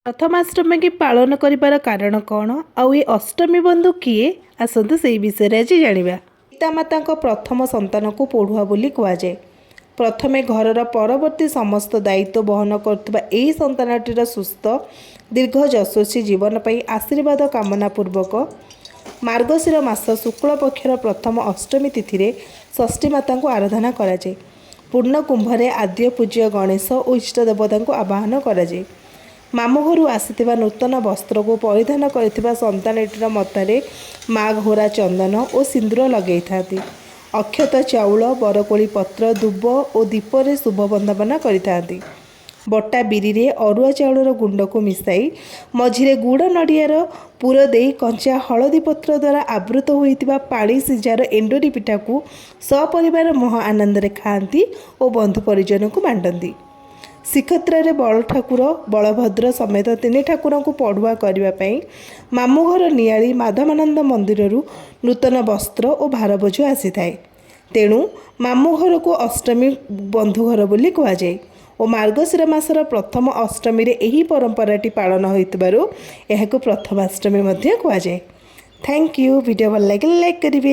प्रथमाष्टमी की पालन करिबार कारण कौन आउ ये अष्टमी बंधु किए आसतु से विषय आज जाना। पितामाता प्रथम संतान को पढ़ुआ बोली कहुए। प्रथमे घरर परवर्ती समस्त दायित्व बहन करुवा यही संतानटीर सुस्थ दीर्घ यशस्वी जीवन पर आशीर्वाद कामना पूर्वक मार्गशीर मास शुक्ल पक्षर प्रथम अष्टमी तिथि षष्ठी माता को आराधना कराए। पूर्ण कुंभरे आद्य पूज्य गणेश और इष्टदेवता को आवाहन कराए। मामू घर आसीथिबा नूतन वस्त्र को परिधान करथिबा संतानटीर मतारे माँ घोरा चंदन और सिंदूर लगे था। अक्षत चाउल बरकोली पत्र दुब और दीपरे शुभ वंदना करि बटा बिरी अरुआ चाउलर गुंड को मिसाई मझिरे गुड़ नड़ियार पुर दे कंचा हलदी पत्र द्वारा आवृत होइतिबा पानी सिजार एंडोरी पिठा को सपरिवार महा आनंद खाती और बंधु परिजन को बांटती। श्रीक्षेत्र में बड़ ठाकुर बलभद्र समेत तीन ठाकुर को पढ़ुआ करने मामू घर नियाली माधवानंद मंदिर नूतन वस्त्र और भारबोझ आसी थाए। तेणु मामू घर को अष्टमी बंधु घर बोली कहुए और मार्गशीर मासर प्रथम अष्टमी रे यही परंपराटी पालन होइतबारु एहाकु प्रथमाष्टमी मध्य कहुए। Thank you. वीडियो भल लगे लाइक करेंगे।